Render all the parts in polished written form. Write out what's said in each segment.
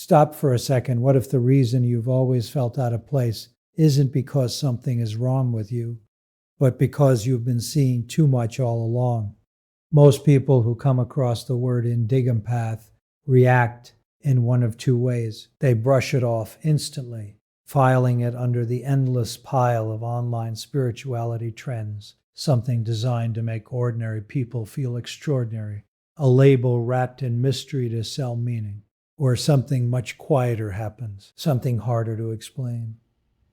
Stop for a second. What if the reason you've always felt out of place isn't because something is wrong with you, but because you've been seeing too much all along? Most people who come across the word Indigo Empath react in one of two ways. They brush it off instantly, filing it under the endless pile of online spirituality trends, something designed to make ordinary people feel extraordinary, a label wrapped in mystery to sell meaning. Or something much quieter happens, something harder to explain.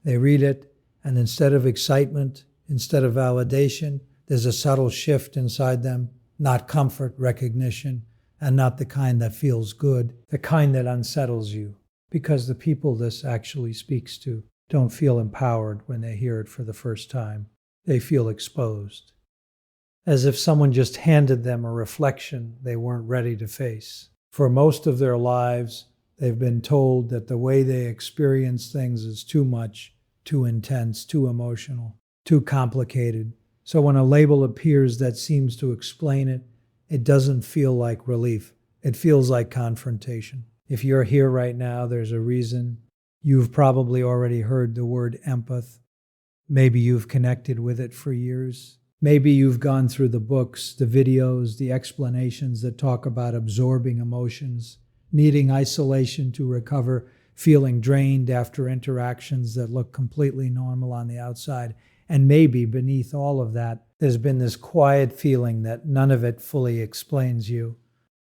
They read it, and instead of excitement, instead of validation, there's a subtle shift inside them, not comfort, recognition, and not the kind that feels good, the kind that unsettles you, because the people this actually speaks to don't feel empowered when they hear it for the first time. They feel exposed, as if someone just handed them a reflection they weren't ready to face. For most of their lives, they've been told that the way they experience things is too much, too intense, too emotional, too complicated. So when a label appears that seems to explain it, it doesn't feel like relief. It feels like confrontation. If you're here right now, there's a reason. You've probably already heard the word empath. Maybe you've connected with it for years. Maybe you've gone through the books, the videos, the explanations that talk about absorbing emotions, needing isolation to recover, feeling drained after interactions that look completely normal on the outside. And maybe beneath all of that, there's been this quiet feeling that none of it fully explains you,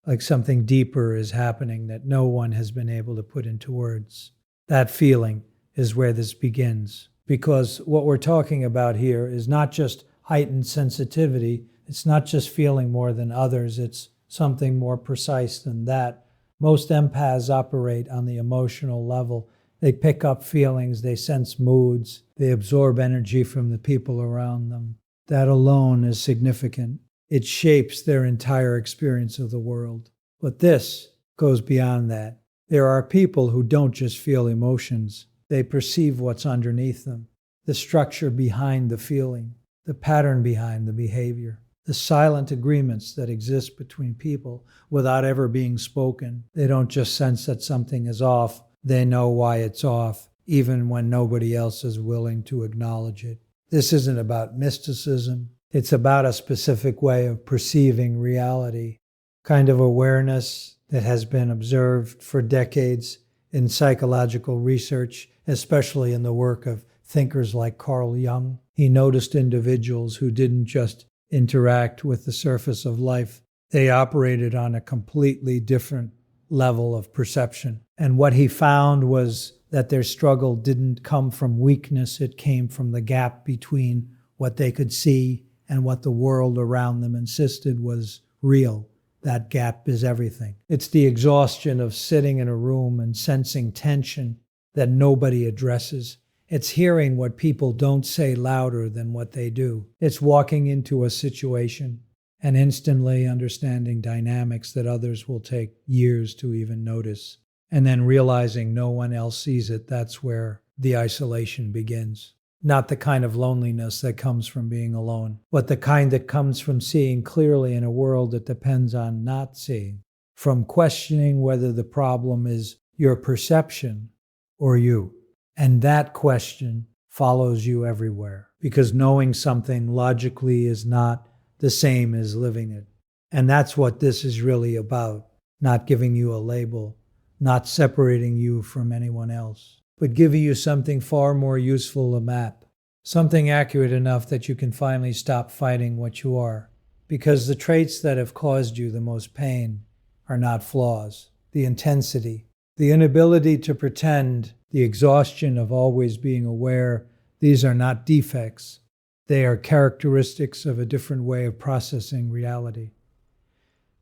like something deeper is happening that no one has been able to put into words. That feeling is where this begins, because what we're talking about here is not just heightened sensitivity. It's not just feeling more than others. It's something more precise than that. Most empaths operate on the emotional level. They pick up feelings, they sense moods, they absorb energy from the people around them. That alone is significant. It shapes their entire experience of the world. But this goes beyond that. There are people who don't just feel emotions. They perceive what's underneath them, the structure behind the feeling, the pattern behind the behavior, the silent agreements that exist between people without ever being spoken. They don't just sense that something is off, they know why it's off, even when nobody else is willing to acknowledge it. This isn't about mysticism. It's about a specific way of perceiving reality, kind of awareness that has been observed for decades in psychological research, especially in the work of thinkers like Carl Jung. He noticed individuals who didn't just interact with the surface of life. They operated on a completely different level of perception. And what he found was that their struggle didn't come from weakness. It came from the gap between what they could see and what the world around them insisted was real. That gap is everything. It's the exhaustion of sitting in a room and sensing tension that nobody addresses. It's hearing what people don't say louder than what they do. It's walking into a situation and instantly understanding dynamics that others will take years to even notice. And then realizing no one else sees it. That's where the isolation begins. Not the kind of loneliness that comes from being alone, but the kind that comes from seeing clearly in a world that depends on not seeing, from questioning whether the problem is your perception or you. And that question follows you everywhere, because knowing something logically is not the same as living it. And that's what this is really about, not giving you a label, not separating you from anyone else, but giving you something far more useful, a map, something accurate enough that you can finally stop fighting what you are. Because the traits that have caused you the most pain are not flaws. The intensity, the inability to pretend, the exhaustion of always being aware, these are not defects. They are characteristics of a different way of processing reality.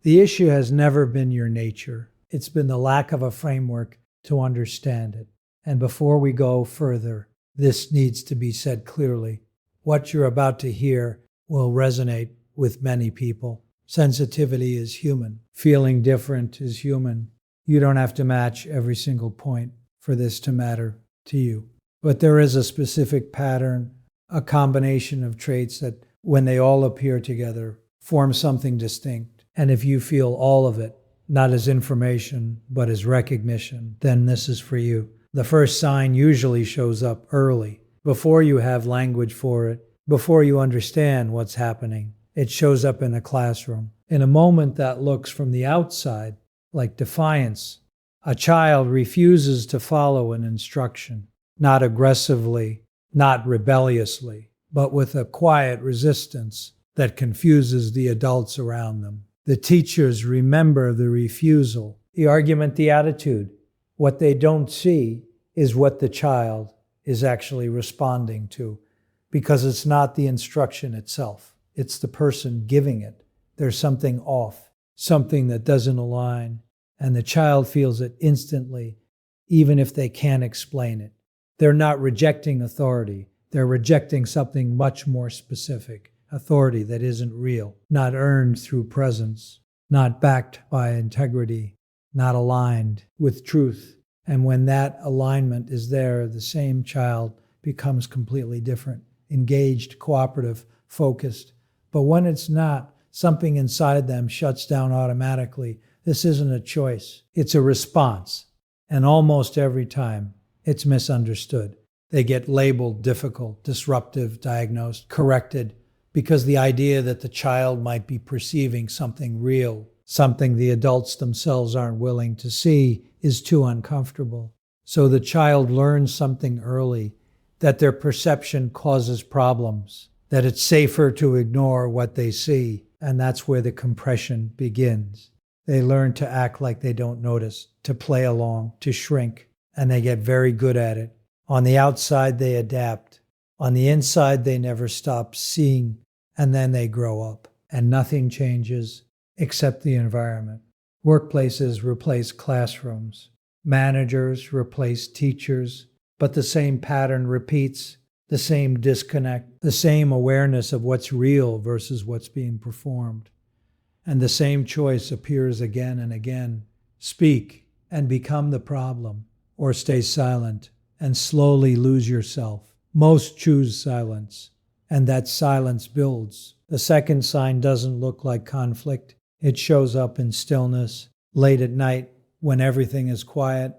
The issue has never been your nature. It's been the lack of a framework to understand it. And before we go further, this needs to be said clearly. What you're about to hear will resonate with many people. Sensitivity is human. Feeling different is human. You don't have to match every single point for this to matter to you. But there is a specific pattern, a combination of traits that, when they all appear together, form something distinct. And if you feel all of it, not as information, but as recognition, then this is for you. The first sign usually shows up early, before you have language for it, before you understand what's happening. It shows up in a classroom. In a moment that looks from the outside like defiance, a child refuses to follow an instruction, not aggressively, not rebelliously, but with a quiet resistance that confuses the adults around them. The teachers remember the refusal, the argument, the attitude. What they don't see is what the child is actually responding to, because it's not the instruction itself. It's the person giving it. There's something off, something that doesn't align, and the child feels it instantly, even if they can't explain it. They're not rejecting authority. They're rejecting something much more specific, authority that isn't real, not earned through presence, not backed by integrity, not aligned with truth. And when that alignment is there, the same child becomes completely different, engaged, cooperative, focused. But when it's not, something inside them shuts down automatically. This isn't a choice. It's a response. And almost every time, it's misunderstood. They get labeled difficult, disruptive, diagnosed, corrected, because the idea that the child might be perceiving something real, something the adults themselves aren't willing to see, is too uncomfortable. So the child learns something early, that their perception causes problems, that it's safer to ignore what they see, and that's where the compression begins. They learn to act like they don't notice, to play along, to shrink, and they get very good at it. On the outside, they adapt. On the inside, they never stop seeing, and then they grow up, and nothing changes except the environment. Workplaces replace classrooms. Managers replace teachers, but the same pattern repeats, the same disconnect, the same awareness of what's real versus what's being performed. And the same choice appears again and again. Speak and become the problem, or stay silent and slowly lose yourself. Most choose silence, and that silence builds. The second sign doesn't look like conflict. It shows up in stillness, late at night when everything is quiet.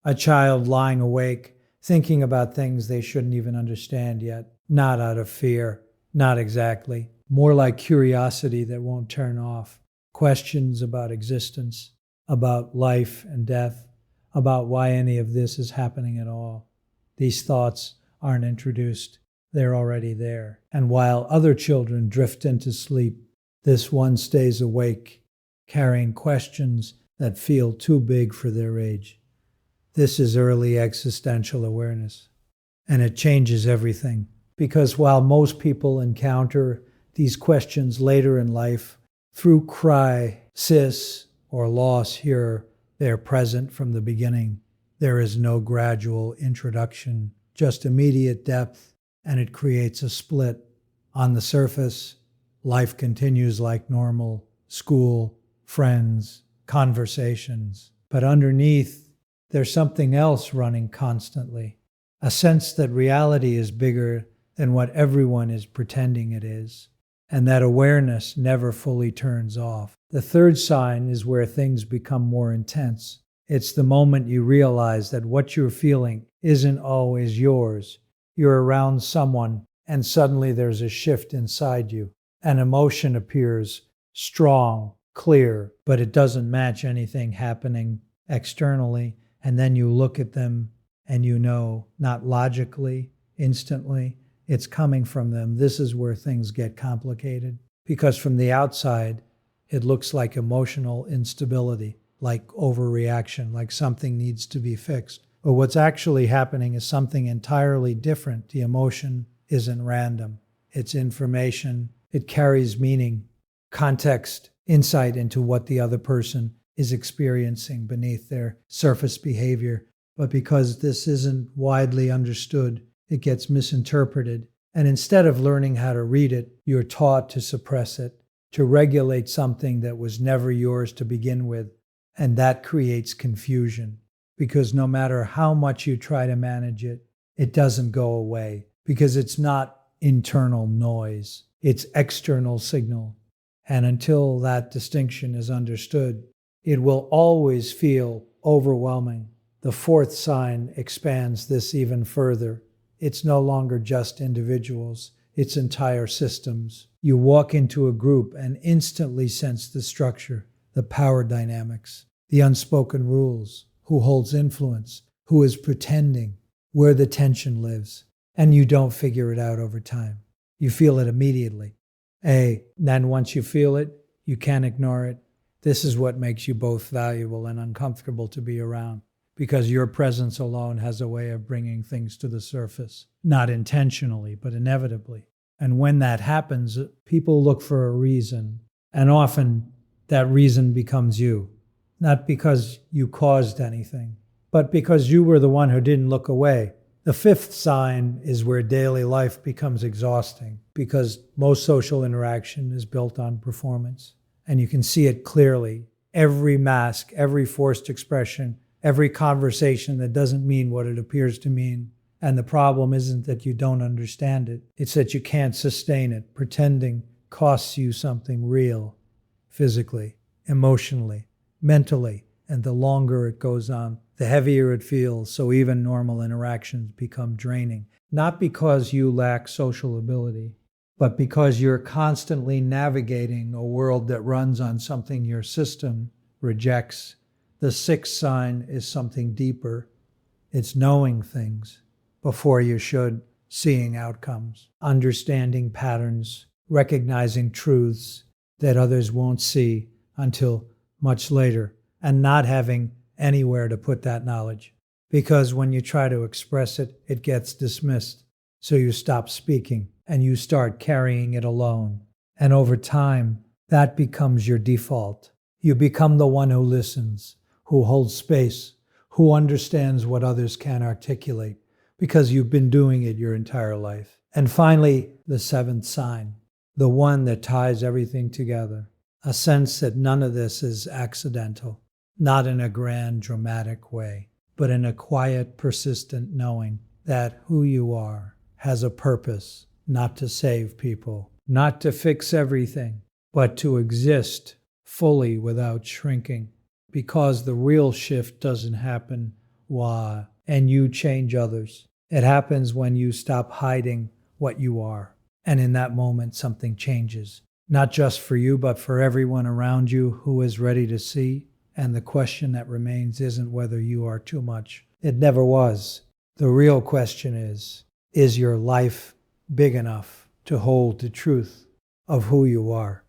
A child lying awake, thinking about things they shouldn't even understand yet. Not out of fear, not exactly. More like curiosity that won't turn off. Questions about existence, about life and death, about why any of this is happening at all. These thoughts aren't introduced. They're already there. And while other children drift into sleep, this one stays awake, carrying questions that feel too big for their age. This is early existential awareness, and it changes everything. Because while most people encounter these questions later in life through crisis or loss here, they're present from the beginning. There is no gradual introduction, just immediate depth, and it creates a split. On the surface, life continues like normal, school, friends, conversations. But underneath, there's something else running constantly, a sense that reality is bigger than what everyone is pretending it is, and that awareness never fully turns off. The third sign is where things become more intense. It's the moment you realize that what you're feeling isn't always yours. You're around someone, and suddenly there's a shift inside you. An emotion appears, strong, clear, but it doesn't match anything happening externally. And then you look at them and you know, not logically, instantly, it's coming from them. This is where things get complicated. Because from the outside, it looks like emotional instability, like overreaction, like something needs to be fixed. But what's actually happening is something entirely different. The emotion isn't random. It's information. It carries meaning, context, insight into what the other person is experiencing beneath their surface behavior. But because this isn't widely understood, it gets misinterpreted. And instead of learning how to read it, you're taught to suppress it, to regulate something that was never yours to begin with. And that creates confusion, because no matter how much you try to manage it, it doesn't go away, because it's not internal noise, it's external signal. And until that distinction is understood, It will always feel overwhelming. The fourth sign expands this even further. It's no longer just individuals, it's entire systems. You walk into a group and instantly sense the structure, the power dynamics, the unspoken rules, who holds influence, who is pretending, where the tension lives. And you don't figure it out over time. You feel it immediately. Then once you feel it, you can't ignore it. This is what makes you both valuable and uncomfortable to be around, because your presence alone has a way of bringing things to the surface, not intentionally, but inevitably. And when that happens, people look for a reason, and often that reason becomes you, not because you caused anything, but because you were the one who didn't look away. The fifth sign is where daily life becomes exhausting, because most social interaction is built on performance, and you can see it clearly. Every mask, every forced expression, every conversation that doesn't mean what it appears to mean. And the problem isn't that you don't understand it. It's that you can't sustain it. Pretending costs you something real, physically, emotionally, mentally. And the longer it goes on, the heavier it feels. So even normal interactions become draining. Not because you lack social ability, but because you're constantly navigating a world that runs on something your system rejects. The sixth sign is something deeper. It's knowing things before you should, seeing outcomes, understanding patterns, recognizing truths that others won't see until much later, and not having anywhere to put that knowledge. Because when you try to express it, it gets dismissed. So you stop speaking and you start carrying it alone. And over time, that becomes your default. You become the one who listens, who holds space, who understands what others can't articulate, because you've been doing it your entire life. And finally, the seventh sign, the one that ties everything together, a sense that none of this is accidental, not in a grand, dramatic way, but in a quiet, persistent knowing that who you are has a purpose, not to save people, not to fix everything, but to exist fully without shrinking. Because the real shift doesn't happen and you change others. It happens when you stop hiding what you are. And in that moment, something changes. Not just for you, but for everyone around you who is ready to see. And the question that remains isn't whether you are too much. It never was. The real question is your life big enough to hold the truth of who you are?